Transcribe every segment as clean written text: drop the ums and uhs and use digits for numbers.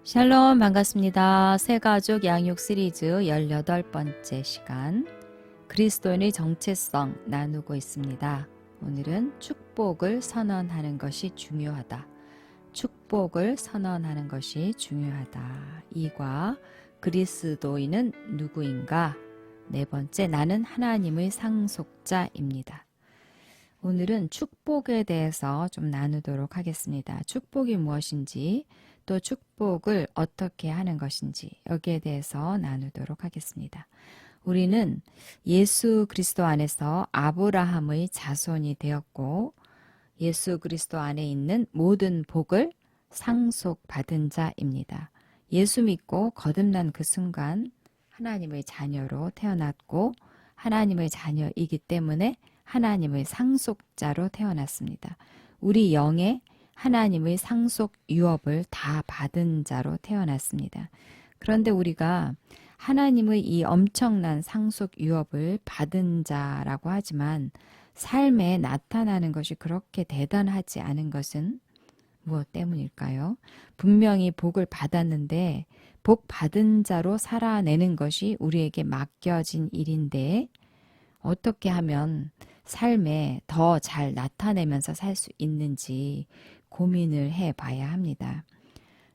샬롬 반갑습니다. 새가족 양육 시리즈 18번째 시간 그리스도인의 정체성 나누고 있습니다. 오늘은 축복을 선언하는 것이 중요하다. 축복을 선언하는 것이 중요하다. 2과 그리스도인은 누구인가? 네 번째 나는 하나님의 상속자입니다. 오늘은 축복에 대해서 좀 나누도록 하겠습니다. 축복이 무엇인지 또 축복을 어떻게 하는 것인지 여기에 대해서 나누도록 하겠습니다. 우리는 예수 그리스도 안에서 아브라함의 자손이 되었고 예수 그리스도 안에 있는 모든 복을 상속받은 자입니다. 예수 믿고 거듭난 그 순간 하나님의 자녀로 태어났고 하나님의 자녀이기 때문에 하나님의 상속자로 태어났습니다. 우리 영에 하나님의 상속 유업을 다 받은 자로 태어났습니다. 그런데 우리가 하나님의 이 엄청난 상속 유업을 받은 자라고 하지만 삶에 나타나는 것이 그렇게 대단하지 않은 것은 무엇 때문일까요? 분명히 복을 받았는데 복 받은 자로 살아내는 것이 우리에게 맡겨진 일인데 어떻게 하면 삶에 더 잘 나타내면서 살 수 있는지 고민을 해봐야 합니다.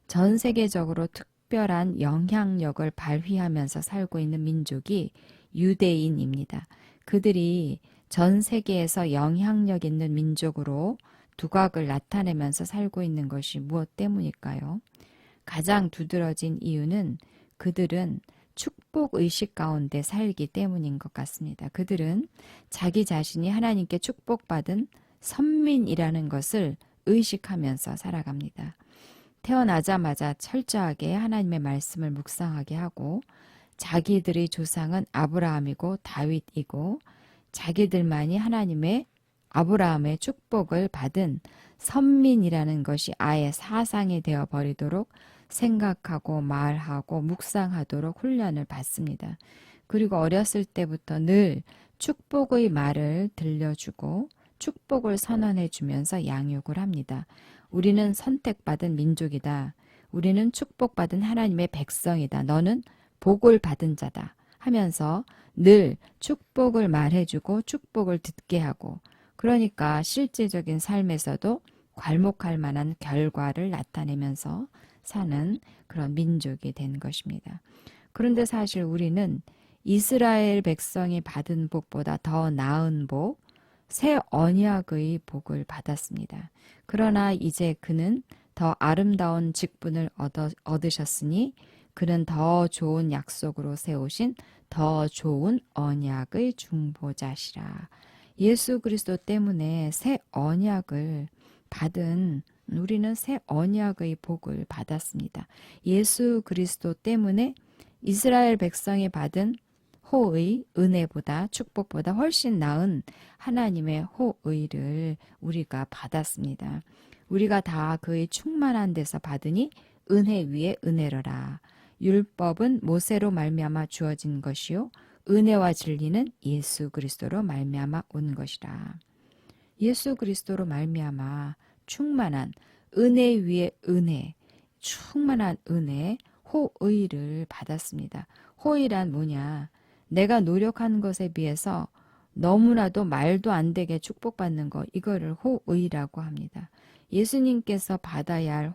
전 세계적으로 특별한 영향력을 발휘하면서 살고 있는 민족이 유대인입니다. 그들이 전 세계에서 영향력 있는 민족으로 두각을 나타내면서 살고 있는 것이 무엇 때문일까요? 가장 두드러진 이유는 그들은 축복의식 가운데 살기 때문인 것 같습니다. 그들은 자기 자신이 하나님께 축복받은 선민이라는 것을 의식하면서 살아갑니다. 태어나자마자 철저하게 하나님의 말씀을 묵상하게 하고 자기들의 조상은 아브라함이고 다윗이고 자기들만이 하나님의 아브라함의 축복을 받은 선민이라는 것이 아예 사상이 되어 버리도록 생각하고 말하고 묵상하도록 훈련을 받습니다. 그리고 어렸을 때부터 늘 축복의 말을 들려주고 축복을 선언해 주면서 양육을 합니다. 우리는 선택받은 민족이다. 우리는 축복받은 하나님의 백성이다. 너는 복을 받은 자다. 하면서 늘 축복을 말해주고 축복을 듣게 하고 그러니까 실질적인 삶에서도 괄목할 만한 결과를 나타내면서 사는 그런 민족이 된 것입니다. 그런데 사실 우리는 이스라엘 백성이 받은 복보다 더 나은 복, 새 언약의 복을 받았습니다. 그러나 이제 그는 더 아름다운 직분을 얻으셨으니 그는 더 좋은 약속으로 세우신 더 좋은 언약의 중보자시라. 예수 그리스도 때문에 새 언약을 받은 우리는 새 언약의 복을 받았습니다. 예수 그리스도 때문에 이스라엘 백성이 받은 호의, 은혜보다 축복보다 훨씬 나은 하나님의 호의를 우리가 받았습니다. 우리가 다 그의 충만한 데서 받으니 은혜 위에 은혜로라. 율법은 모세로 말미암아 주어진 것이요 은혜와 진리는 예수 그리스도로 말미암아 온 것이라. 예수 그리스도로 말미암아 충만한 은혜 위에 은혜, 충만한 은혜, 호의를 받았습니다. 호의란 뭐냐? 내가 노력한 것에 비해서 너무나도 말도 안 되게 축복받는 것, 이거를 호의라고 합니다. 예수님께서 받아야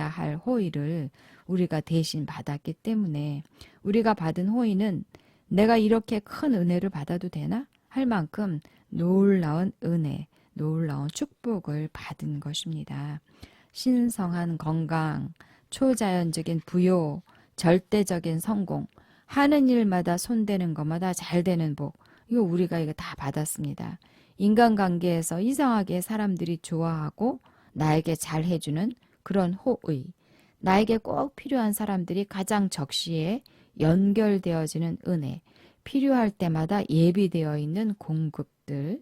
할 호의를 우리가 대신 받았기 때문에 우리가 받은 호의는 내가 이렇게 큰 은혜를 받아도 되나? 할 만큼 놀라운 은혜, 놀라운 축복을 받은 것입니다. 신성한 건강, 초자연적인 부요, 절대적인 성공, 하는 일마다 손대는 것마다 잘 되는 복, 이거 우리가 이거 다 받았습니다. 인간관계에서 이상하게 사람들이 좋아하고 나에게 잘 해주는 그런 호의, 나에게 꼭 필요한 사람들이 가장 적시에 연결되어지는 은혜, 필요할 때마다 예비되어 있는 공급들,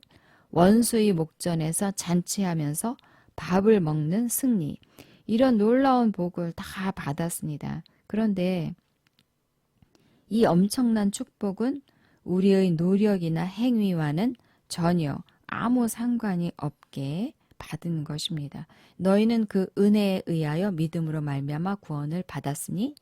원수의 목전에서 잔치하면서 밥을 먹는 승리, 이런 놀라운 복을 다 받았습니다. 그런데 이 엄청난 축복은 우리의 노력이나 행위와는 전혀 아무 상관이 없게 받은 것입니다. 너희는 그 은혜에 의하여 믿음으로 말미암아 구원을 받았으니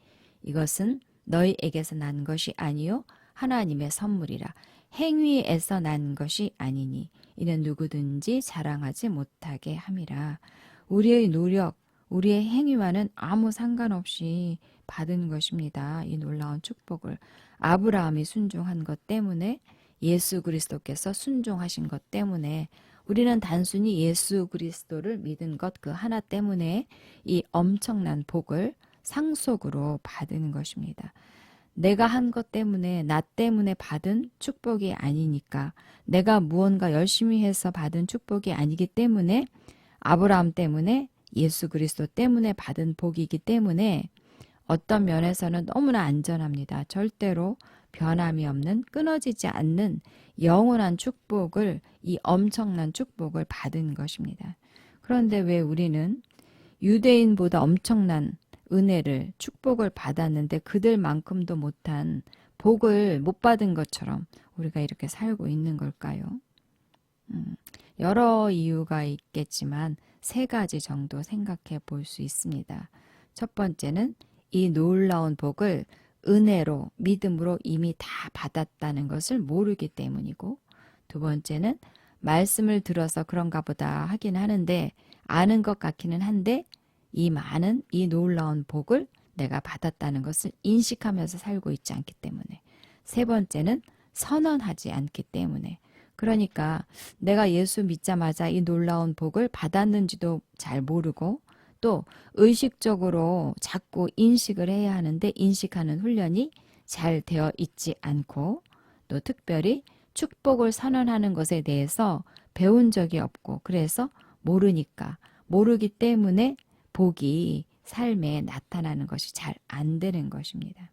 이것은 너희에게서 난 것이 아니요 하나님의 선물이라. 행위에서 난 것이 아니니 이는 누구든지 자랑하지 못하게 함이라. 우리의 노력, 우리의 행위와는 아무 상관없이 받은 것입니다. 이 놀라운 축복을 아브라함이 순종한 것 때문에, 예수 그리스도께서 순종하신 것 때문에, 우리는 단순히 예수 그리스도를 믿은 것 그 하나 때문에 이 엄청난 복을 상속으로 받은 것입니다. 내가 한 것 때문에, 나 때문에 받은 축복이 아니니까, 내가 무언가 열심히 해서 받은 축복이 아니기 때문에, 아브라함 때문에, 예수 그리스도 때문에 받은 복이기 때문에 어떤 면에서는 너무나 안전합니다. 절대로 변함이 없는, 끊어지지 않는 영원한 축복을, 이 엄청난 축복을 받은 것입니다. 그런데 왜 우리는 유대인보다 엄청난 은혜를, 축복을 받았는데 그들만큼도 못한 복을 못 받은 것처럼 우리가 이렇게 살고 있는 걸까요? 여러 이유가 있겠지만 세 가지 정도 생각해 볼 수 있습니다. 첫 번째는 이 놀라운 복을 은혜로, 믿음으로 이미 다 받았다는 것을 모르기 때문이고, 두 번째는 말씀을 들어서 그런가 보다 하긴 하는데, 아는 것 같기는 한데 이 많은, 이 놀라운 복을 내가 받았다는 것을 인식하면서 살고 있지 않기 때문에, 세 번째는 선언하지 않기 때문에, 그러니까 내가 예수 믿자마자 이 놀라운 복을 받았는지도 잘 모르고, 또 의식적으로 자꾸 인식을 해야 하는데 인식하는 훈련이 잘 되어 있지 않고, 또 특별히 축복을 선언하는 것에 대해서 배운 적이 없고, 그래서 모르기 때문에 복이 삶에 나타나는 것이 잘 안 되는 것입니다.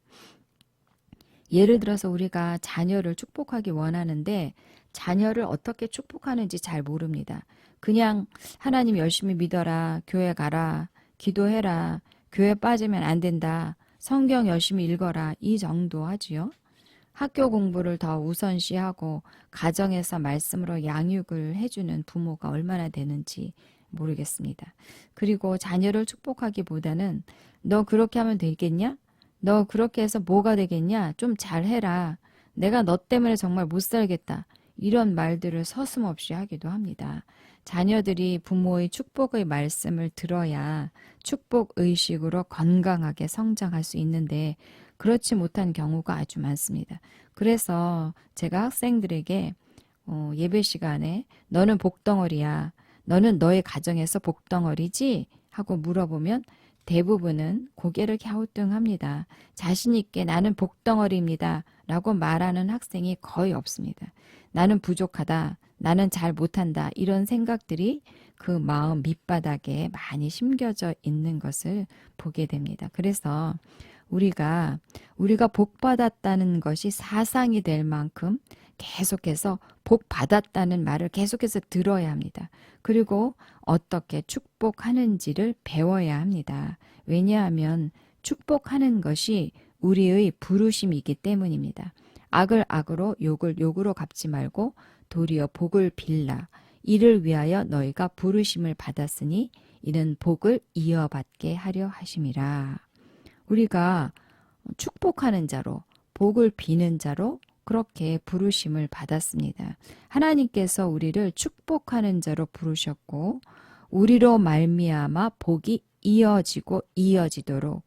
예를 들어서 우리가 자녀를 축복하기 원하는데 자녀를 어떻게 축복하는지 잘 모릅니다. 그냥 하나님 열심히 믿어라, 교회 가라, 기도해라, 교회 빠지면 안 된다, 성경 열심히 읽어라, 이 정도 하지요. 학교 공부를 더 우선시하고 가정에서 말씀으로 양육을 해주는 부모가 얼마나 되는지 모르겠습니다. 그리고 자녀를 축복하기보다는 너 그렇게 하면 되겠냐? 너 그렇게 해서 뭐가 되겠냐? 좀 잘해라. 내가 너 때문에 정말 못 살겠다. 이런 말들을 서슴없이 하기도 합니다. 자녀들이 부모의 축복의 말씀을 들어야 축복 의식으로 건강하게 성장할 수 있는데 그렇지 못한 경우가 아주 많습니다. 그래서 제가 학생들에게 예배 시간에 너는 복덩어리야, 너는 너의 가정에서 복덩어리지? 하고 물어보면 대부분은 고개를 갸우뚱합니다. 자신 있게 나는 복덩어리입니다 라고 말하는 학생이 거의 없습니다. 나는 부족하다, 나는 잘 못한다, 이런 생각들이 그 마음 밑바닥에 많이 심겨져 있는 것을 보게 됩니다. 그래서 우리가 복받았다는 것이 사상이 될 만큼 계속해서 복받았다는 말을 계속해서 들어야 합니다. 그리고 어떻게 축복하는지를 배워야 합니다. 왜냐하면 축복하는 것이 우리의 부르심이기 때문입니다. 악을 악으로 욕을 욕으로 갚지 말고 도리어 복을 빌라. 이를 위하여 너희가 부르심을 받았으니 이는 복을 이어받게 하려 하심이라. 우리가 축복하는 자로, 복을 비는 자로 그렇게 부르심을 받았습니다. 하나님께서 우리를 축복하는 자로 부르셨고 우리로 말미암아 복이 이어지고 이어지도록,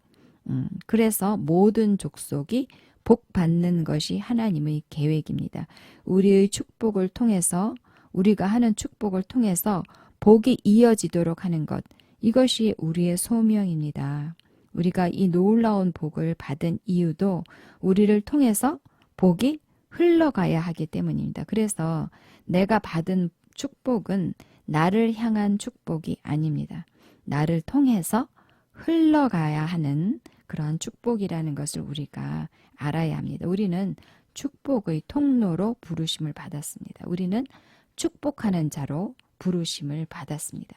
그래서 모든 족속이 복 받는 것이 하나님의 계획입니다. 우리의 축복을 통해서, 우리가 하는 축복을 통해서 복이 이어지도록 하는 것, 이것이 우리의 소명입니다. 우리가 이 놀라운 복을 받은 이유도 우리를 통해서 복이 흘러가야 하기 때문입니다. 그래서 내가 받은 축복은 나를 향한 축복이 아닙니다. 나를 통해서 흘러가야 하는 그런 축복이라는 것을 우리가 알아야 합니다. 우리는 축복의 통로로 부르심을 받았습니다. 우리는 축복하는 자로 부르심을 받았습니다.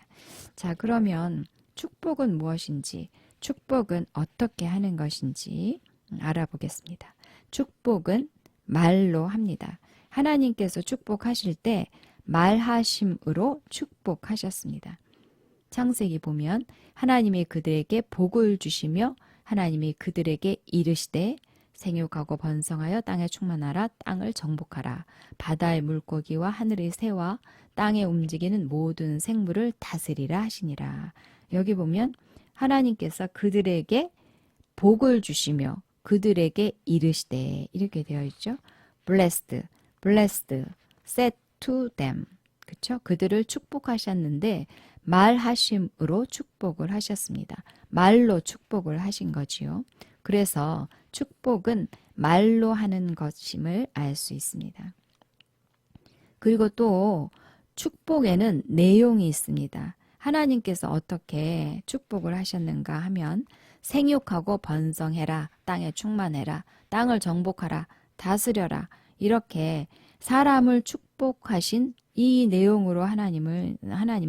자, 그러면 축복은 무엇인지, 축복은 어떻게 하는 것인지 알아보겠습니다. 축복은 말로 합니다. 하나님께서 축복하실 때 말하심으로 축복하셨습니다. 창세기 보면 하나님이 그들에게 복을 주시며 하나님이 그들에게 이르시되 생육하고 번성하여 땅에 충만하라. 땅을 정복하라. 바다의 물고기와 하늘의 새와 땅에 움직이는 모든 생물을 다스리라 하시니라. 여기 보면 하나님께서 그들에게 복을 주시며 그들에게 이르시되 이렇게 되어 있죠. blessed, said to them. 그렇죠? 그들을 축복하셨는데 말하심으로 축복을 하셨습니다. 말로 축복을 하신 거지요. 그래서 축복은 말로 하는 것임을 알 수 있습니다. 그리고 또 축복에는 내용이 있습니다. 하나님께서 어떻게 축복을 하셨는가 하면 생육하고 번성해라, 땅에 충만해라, 땅을 정복하라, 다스려라 이렇게 사람을 축복하신 이 내용으로 하나님의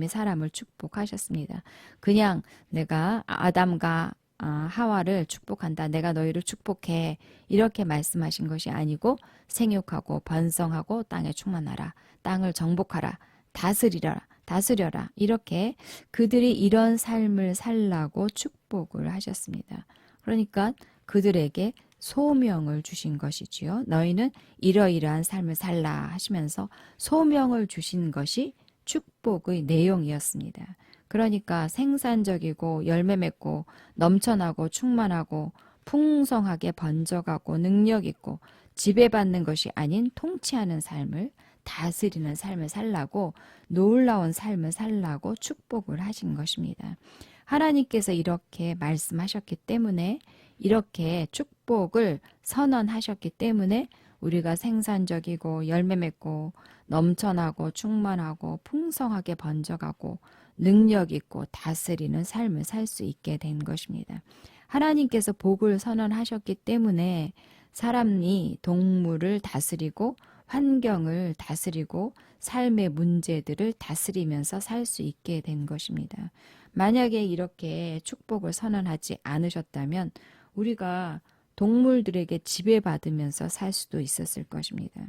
사람을 축복하셨습니다. 그냥 내가 아담과 하와를 축복한다. 내가 너희를 축복해. 이렇게 말씀하신 것이 아니고 생육하고 번성하고 땅에 충만하라. 땅을 정복하라. 다스려라. 이렇게 그들이 이런 삶을 살라고 축복을 하셨습니다. 그러니까 그들에게 소명을 주신 것이지요. 너희는 이러이러한 삶을 살라 하시면서 소명을 주신 것이 축복의 내용이었습니다. 그러니까 생산적이고 열매 맺고 넘쳐나고 충만하고 풍성하게 번져가고 능력 있고 지배받는 것이 아닌 통치하는 삶을 다스리는 삶을 살라고 놀라운 삶을 살라고 축복을 하신 것입니다. 하나님께서 이렇게 말씀하셨기 때문에 이렇게 축복을 선언하셨기 때문에 우리가 생산적이고 열매 맺고 넘쳐나고 충만하고 풍성하게 번져가고 능력 있고 다스리는 삶을 살 수 있게 된 것입니다. 하나님께서 복을 선언하셨기 때문에 사람이 동물을 다스리고 환경을 다스리고 삶의 문제들을 다스리면서 살 수 있게 된 것입니다. 만약에 이렇게 축복을 선언하지 않으셨다면 우리가 동물들에게 지배받으면서 살 수도 있었을 것입니다.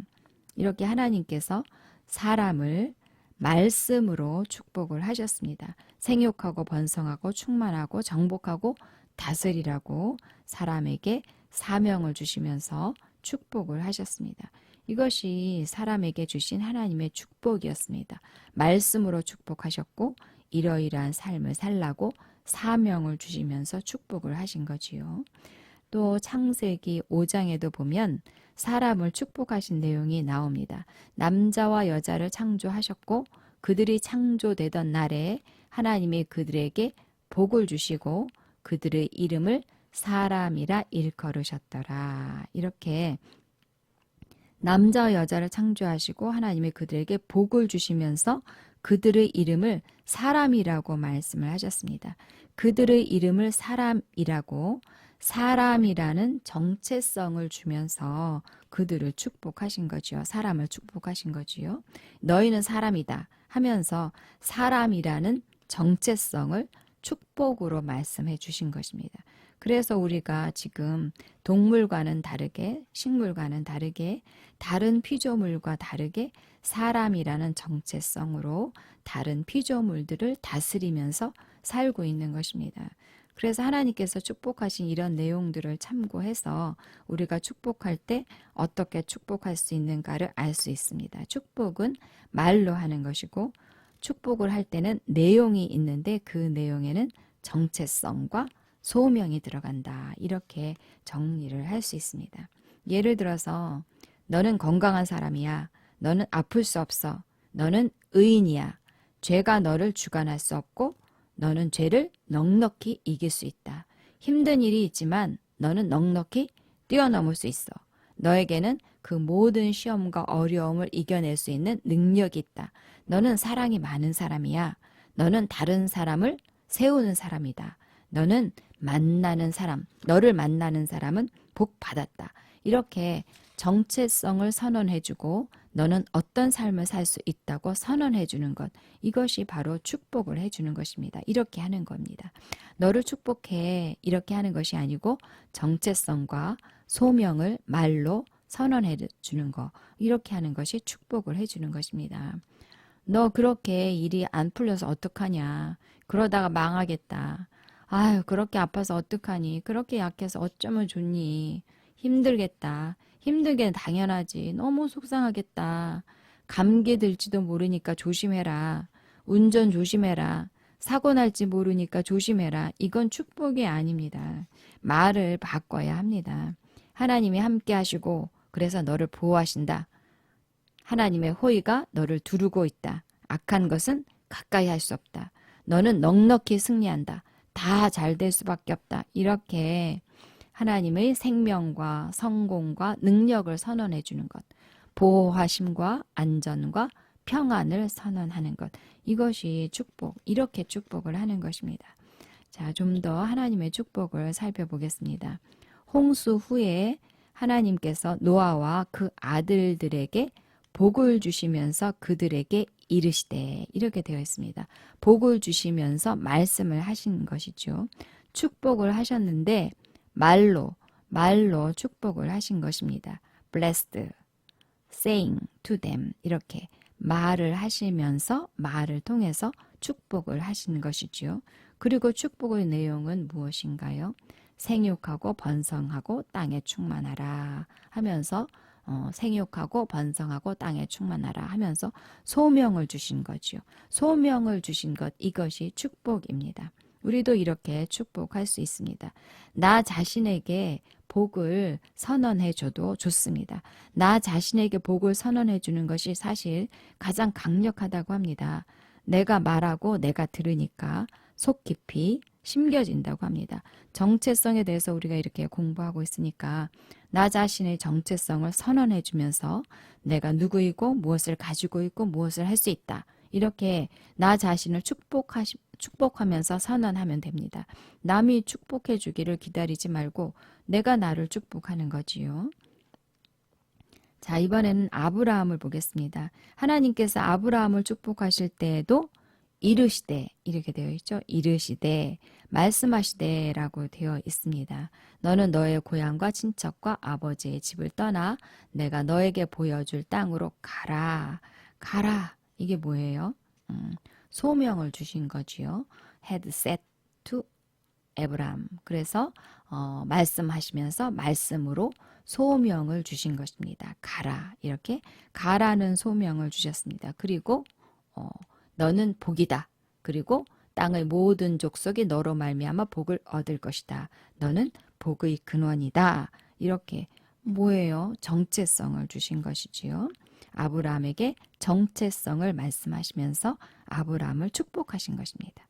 이렇게 하나님께서 사람을 말씀으로 축복을 하셨습니다. 생육하고 번성하고 충만하고 정복하고 다스리라고 사람에게 사명을 주시면서 축복을 하셨습니다. 이것이 사람에게 주신 하나님의 축복이었습니다. 말씀으로 축복하셨고 이러이러한 삶을 살라고 사명을 주시면서 축복을 하신 거지요. 또 창세기 5장에도 보면 사람을 축복하신 내용이 나옵니다. 남자와 여자를 창조하셨고 그들이 창조되던 날에 하나님이 그들에게 복을 주시고 그들의 이름을 사람이라 일컬으셨더라. 이렇게 남자와 여자를 창조하시고 하나님이 그들에게 복을 주시면서 그들의 이름을 사람이라고 말씀을 하셨습니다. 그들의 이름을 사람이라는 정체성을 주면서 그들을 축복하신 거지요. 사람을 축복하신 거지요. 너희는 사람이다 하면서 사람이라는 정체성을 축복으로 말씀해 주신 것입니다. 그래서 우리가 지금 동물과는 다르게 식물과는 다르게 다른 피조물과 다르게 사람이라는 정체성으로 다른 피조물들을 다스리면서 살고 있는 것입니다. 그래서 하나님께서 축복하신 이런 내용들을 참고해서 우리가 축복할 때 어떻게 축복할 수 있는가를 알 수 있습니다. 축복은 말로 하는 것이고 축복을 할 때는 내용이 있는데 그 내용에는 정체성과 소명이 들어간다. 이렇게 정리를 할 수 있습니다. 예를 들어서 너는 건강한 사람이야. 너는 아플 수 없어. 너는 의인이야. 죄가 너를 주관할 수 없고 너는 죄를 넉넉히 이길 수 있다. 힘든 일이 있지만 너는 넉넉히 뛰어넘을 수 있어. 너에게는 그 모든 시험과 어려움을 이겨낼 수 있는 능력이 있다. 너는 사랑이 많은 사람이야. 너는 다른 사람을 세우는 사람이다. 너는 너를 만나는 사람은 복 받았다. 이렇게 정체성을 선언해주고 너는 어떤 삶을 살 수 있다고 선언해주는 것. 이것이 바로 축복을 해주는 것입니다. 이렇게 하는 겁니다. 너를 축복해 이렇게 하는 것이 아니고 정체성과 소명을 말로 선언해주는 것. 이렇게 하는 것이 축복을 해주는 것입니다. 너 그렇게 일이 안 풀려서 어떡하냐. 그러다가 망하겠다. 아유, 그렇게 아파서 어떡하니. 그렇게 약해서 어쩌면 좋니. 힘들겠다. 힘들게 당연하지. 너무 속상하겠다. 감기 들지도 모르니까 조심해라. 운전 조심해라. 사고 날지 모르니까 조심해라. 이건 축복이 아닙니다. 말을 바꿔야 합니다. 하나님이 함께 하시고 그래서 너를 보호하신다. 하나님의 호의가 너를 두르고 있다. 악한 것은 가까이 할 수 없다. 너는 넉넉히 승리한다. 다 잘 될 수밖에 없다. 이렇게 하나님의 생명과 성공과 능력을 선언해 주는 것. 보호하심과 안전과 평안을 선언하는 것. 이것이 축복. 이렇게 축복을 하는 것입니다. 자, 좀 더 하나님의 축복을 살펴보겠습니다. 홍수 후에 하나님께서 노아와 그 아들들에게 복을 주시면서 그들에게 이르시되 이렇게 되어 있습니다. 복을 주시면서 말씀을 하신 것이죠. 축복을 하셨는데 말로 축복을 하신 것입니다. blessed, saying to them 이렇게 말을 하시면서 말을 통해서 축복을 하시는 것이죠. 그리고 축복의 내용은 무엇인가요? 생육하고 번성하고 땅에 충만하라 하면서 생육하고 번성하고 땅에 충만하라 하면서 소명을 주신 거죠. 소명을 주신 것 이것이 축복입니다. 우리도 이렇게 축복할 수 있습니다. 나 자신에게 복을 선언해 줘도 좋습니다. 나 자신에게 복을 선언해 주는 것이 사실 가장 강력하다고 합니다. 내가 말하고 내가 들으니까 속 깊이 심겨진다고 합니다. 정체성에 대해서 우리가 이렇게 공부하고 있으니까 나 자신의 정체성을 선언해 주면서 내가 누구이고 무엇을 가지고 있고 무엇을 할 수 있다. 이렇게 나 자신을 축복하면서 선언하면 됩니다. 남이 축복해 주기를 기다리지 말고 내가 나를 축복하는 거지요. 자, 이번에는 아브라함을 보겠습니다. 하나님께서 아브라함을 축복하실 때에도 이르시되 이렇게 되어 있죠. 이르시되 말씀하시되라고 되어 있습니다. 너는 너의 고향과 친척과 아버지의 집을 떠나 내가 너에게 보여줄 땅으로 가라. 가라. 이게 뭐예요? 소명을 주신 거지요. had said to Abraham. 그래서 말씀하시면서 말씀으로 소명을 주신 것입니다. 가라. 이렇게 가라는 소명을 주셨습니다. 그리고 너는 복이다. 그리고 땅의 모든 족속이 너로 말미암아 복을 얻을 것이다. 너는 복의 근원이다. 이렇게 뭐예요? 정체성을 주신 것이지요. 아브라함에게 정체성을 말씀하시면서 아브라함을 축복하신 것입니다.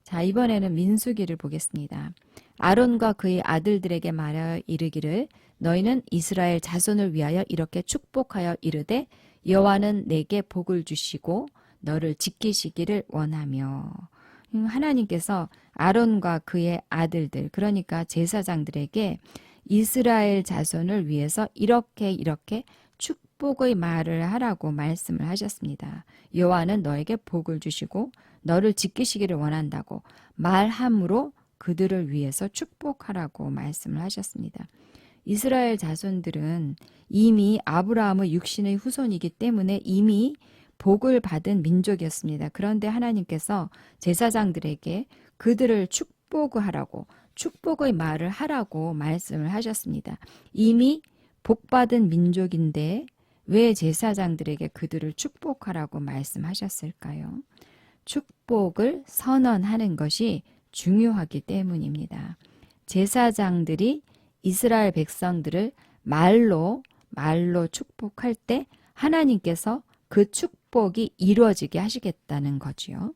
자, 이번에는 민수기를 보겠습니다. 아론과 그의 아들들에게 말하여 이르기를 너희는 이스라엘 자손을 위하여 이렇게 축복하여 이르되 여호와는 내게 복을 주시고 너를 지키시기를 원하며 하나님께서 아론과 그의 아들들 그러니까 제사장들에게 이스라엘 자손을 위해서 이렇게 축복의 말을 하라고 말씀을 하셨습니다. 여호와는 너에게 복을 주시고 너를 지키시기를 원한다고 말함으로 그들을 위해서 축복하라고 말씀을 하셨습니다. 이스라엘 자손들은 이미 아브라함의 육신의 후손이기 때문에 이미 복을 받은 민족이었습니다. 그런데 하나님께서 제사장들에게 그들을 축복하라고 축복의 말을 하라고 말씀을 하셨습니다. 이미 복받은 민족인데 왜 제사장들에게 그들을 축복하라고 말씀하셨을까요? 축복을 선언하는 것이 중요하기 때문입니다. 제사장들이 이스라엘 백성들을 말로 축복할 때 하나님께서 그 축복이 이루어지게 하시겠다는 거지요.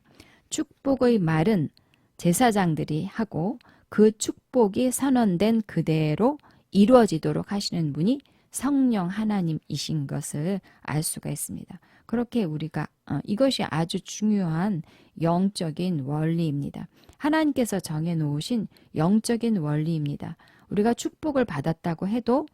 축복의 말은 제사장들이 하고 그 축복이 선언된 그대로 이루어지도록 하시는 분이 성령 하나님이신 것을 알 수가 있습니다. 그렇게 우리가 이것이 아주 중요한 영적인 원리입니다. 하나님께서 정해놓으신 영적인 원리입니다. 우리가 축복을 받았다고 해도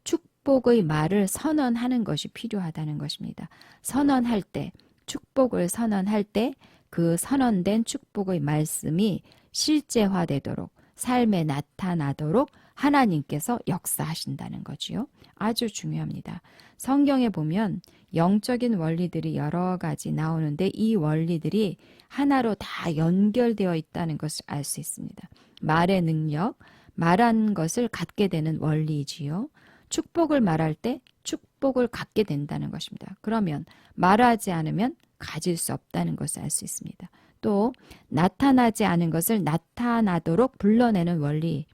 축복의 말을 선언하는 것이 필요하다는 것입니다. 선언할 때, 축복을 선언할 때 그 선언된 축복의 말씀이 실제화되도록 삶에 나타나도록 하나님께서 역사하신다는 거지요. 아주 중요합니다. 성경에 보면 영적인 원리들이 여러 가지 나오는데 이 원리들이 하나로 다 연결되어 있다는 것을 알 수 있습니다. 말의 능력, 말한 것을 갖게 되는 원리이지요. 축복을 말할 때 축복을 갖게 된다는 것입니다. 그러면 말하지 않으면 가질 수 없다는 것을 알 수 있습니다. 또 나타나지 않은 것을 나타나도록 불러내는 원리.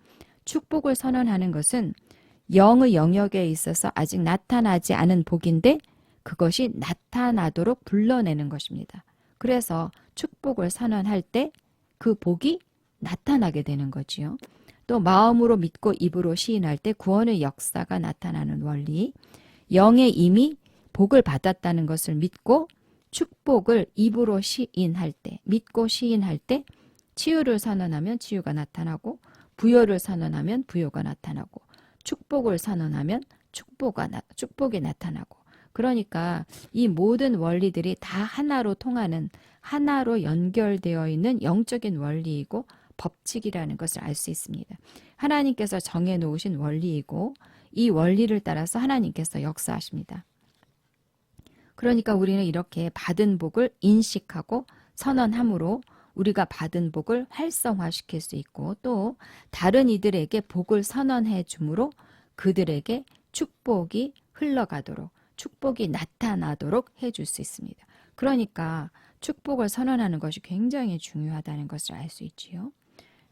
축복을 선언하는 것은 영의 영역에 있어서 아직 나타나지 않은 복인데 그것이 나타나도록 불러내는 것입니다. 그래서 축복을 선언할 때 그 복이 나타나게 되는 거지요. 또 마음으로 믿고 입으로 시인할 때 구원의 역사가 나타나는 원리. 영의 이미 복을 받았다는 것을 믿고 축복을 입으로 시인할 때, 믿고 시인할 때 치유를 선언하면 치유가 나타나고 부여를 선언하면 부여가 나타나고 축복을 선언하면 축복이 나타나고 그러니까 이 모든 원리들이 다 하나로 통하는 하나로 연결되어 있는 영적인 원리이고 법칙이라는 것을 알 수 있습니다. 하나님께서 정해 놓으신 원리이고 이 원리를 따라서 하나님께서 역사하십니다. 그러니까 우리는 이렇게 받은 복을 인식하고 선언함으로 우리가 받은 복을 활성화시킬 수 있고 또 다른 이들에게 복을 선언해 주므로 그들에게 축복이 흘러가도록 축복이 나타나도록 해줄 수 있습니다. 그러니까 축복을 선언하는 것이 굉장히 중요하다는 것을 알 수 있지요.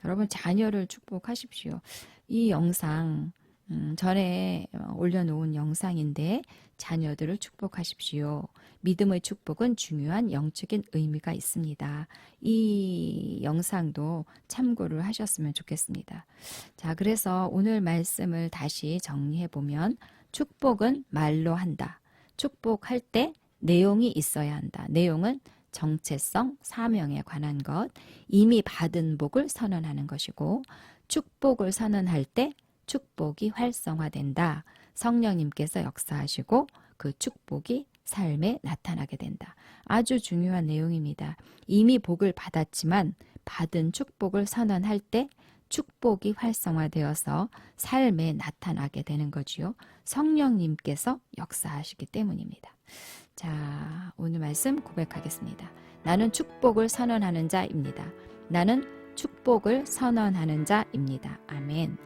여러분 자녀를 축복하십시오. 이 영상 전에 올려놓은 영상인데 자녀들을 축복하십시오. 믿음의 축복은 중요한 영적인 의미가 있습니다. 이 영상도 참고를 하셨으면 좋겠습니다. 자, 그래서 오늘 말씀을 다시 정리해 보면 축복은 말로 한다. 축복할 때 내용이 있어야 한다. 내용은 정체성, 사명에 관한 것, 이미 받은 복을 선언하는 것이고 축복을 선언할 때 축복이 활성화된다. 성령님께서 역사하시고 그 축복이 삶에 나타나게 된다. 아주 중요한 내용입니다. 이미 복을 받았지만 받은 축복을 선언할 때 축복이 활성화되어서 삶에 나타나게 되는 거지요. 성령님께서 역사하시기 때문입니다. 자, 오늘 말씀 고백하겠습니다. 나는 축복을 선언하는 자입니다. 나는 축복을 선언하는 자입니다. 아멘.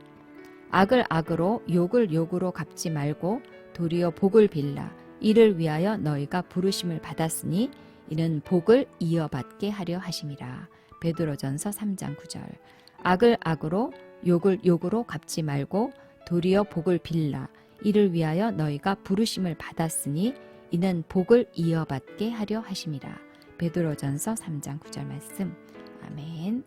악을 악으로 욕을 욕으로 갚지 말고 도리어 복을 빌라. 이를 위하여 너희가 부르심을 받았으니 이는 복을 이어받게 하려 하심이라. 베드로전서 3장 9절. 악을 악으로 욕을 욕으로 갚지 말고 도리어 복을 빌라. 이를 위하여 너희가 부르심을 받았으니 이는 복을 이어받게 하려 하심이라. 베드로전서 3장 9절 말씀. 아멘.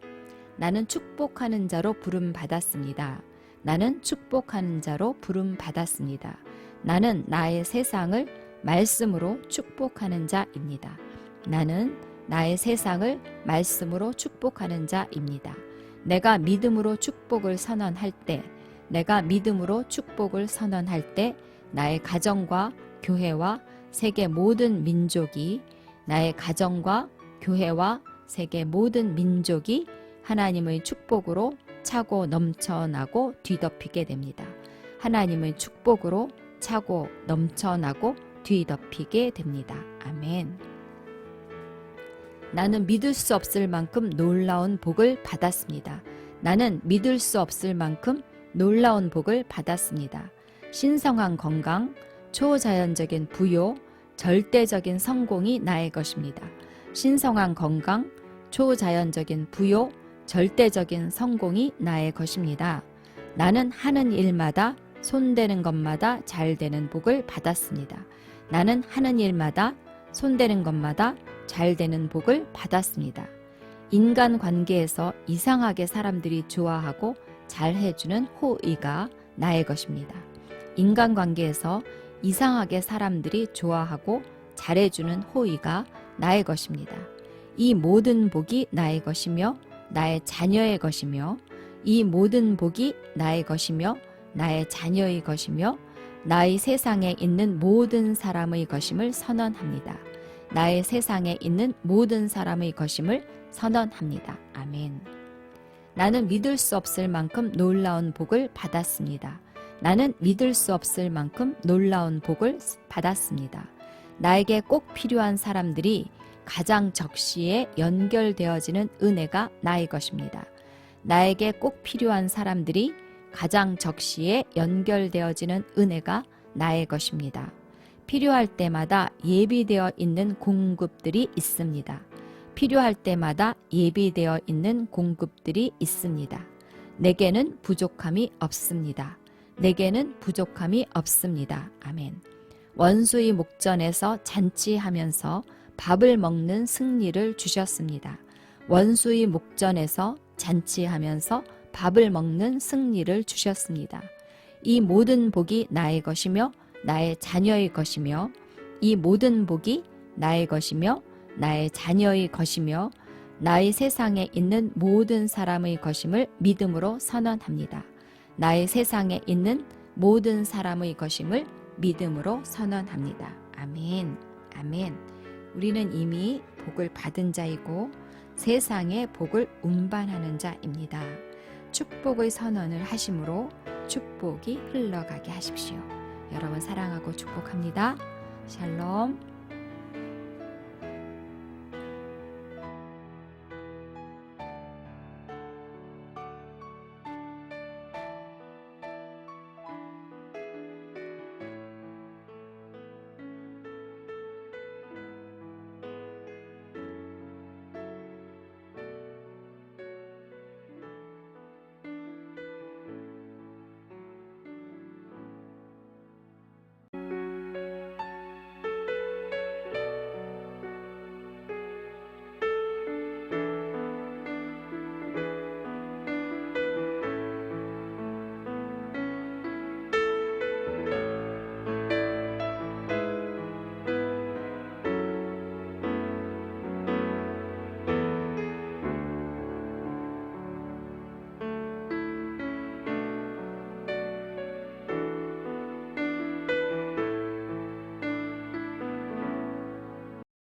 나는 축복하는 자로 부름 받았습니다. 나는 축복하는 자로 부름 받았습니다. 나는 나의 세상을 말씀으로 축복하는 자입니다. 나는 나의 세상을 말씀으로 축복하는 자입니다. 내가 믿음으로 축복을 선언할 때, 내가 믿음으로 축복을 선언할 때 나의 가정과 교회와 세계 모든 민족이 나의 가정과 교회와 세계 모든 민족이 하나님의 축복으로 차고 넘쳐나고 뒤덮이게 됩니다. 하나님의 축복으로 차고 넘쳐나고 뒤덮이게 됩니다. 아멘. 나는 믿을 수 없을 만큼 놀라운 복을 받았습니다. 나는 믿을 수 없을 만큼 놀라운 복을 받았습니다. 신성한 건강, 초자연적인 부요, 절대적인 성공이 나의 것입니다. 신성한 건강, 초자연적인 부요, 절대적인 성공이 나의 것입니다. 나는 하는 일마다 손대는 것마다 잘 되는 복을 받았습니다. 나는 하는 일마다 손대는 것마다 잘 되는 복을 받았습니다. 인간 관계에서 이상하게 사람들이 좋아하고 잘 해주는 호의가 나의 것입니다. 인간 관계에서 이상하게 사람들이 좋아하고 잘해주는 호의가 나의 것입니다. 이 모든 복이 나의 것이며 나의 자녀의 것이며 이 모든 복이 나의 것이며 나의 자녀의 것이며 나의 세상에 있는 모든 사람의 것임을 선언합니다. 나의 세상에 있는 모든 사람의 것임을 선언합니다. 아멘. 나는 믿을 수 없을 만큼 놀라운 복을 받았습니다. 나는 믿을 수 없을 만큼 놀라운 복을 받았습니다. 나에게 꼭 필요한 사람들이 가장 적시에 연결되어지는 은혜가 나의 것입니다. 나에게 꼭 필요한 사람들이 가장 적시에 연결되어지는 은혜가 나의 것입니다. 필요할 때마다 예비되어 있는 공급들이 있습니다. 필요할 때마다 예비되어 있는 공급들이 있습니다. 내게는 부족함이 없습니다. 내게는 부족함이 없습니다. 아멘. 원수의 목전에서 잔치하면서 밥을 먹는 승리를 주셨습니다. 원수의 목전에서 잔치하면서 밥을 먹는 승리를 주셨습니다. 이 모든 복이 나의 것이며 나의 자녀의 것이며 이 모든 복이 나의 것이며 나의 자녀의 것이며 나의 세상에 있는 모든 사람의 것임을 믿음으로 선언합니다. 나의 세상에 있는 모든 사람의 것임을 믿음으로 선언합니다. 아멘. 아멘. 우리는 이미 복을 받은 자이고 세상에 복을 운반하는 자입니다. 축복의 선언을 하심으로 축복이 흘러가게 하십시오. 여러분 사랑하고 축복합니다. 샬롬.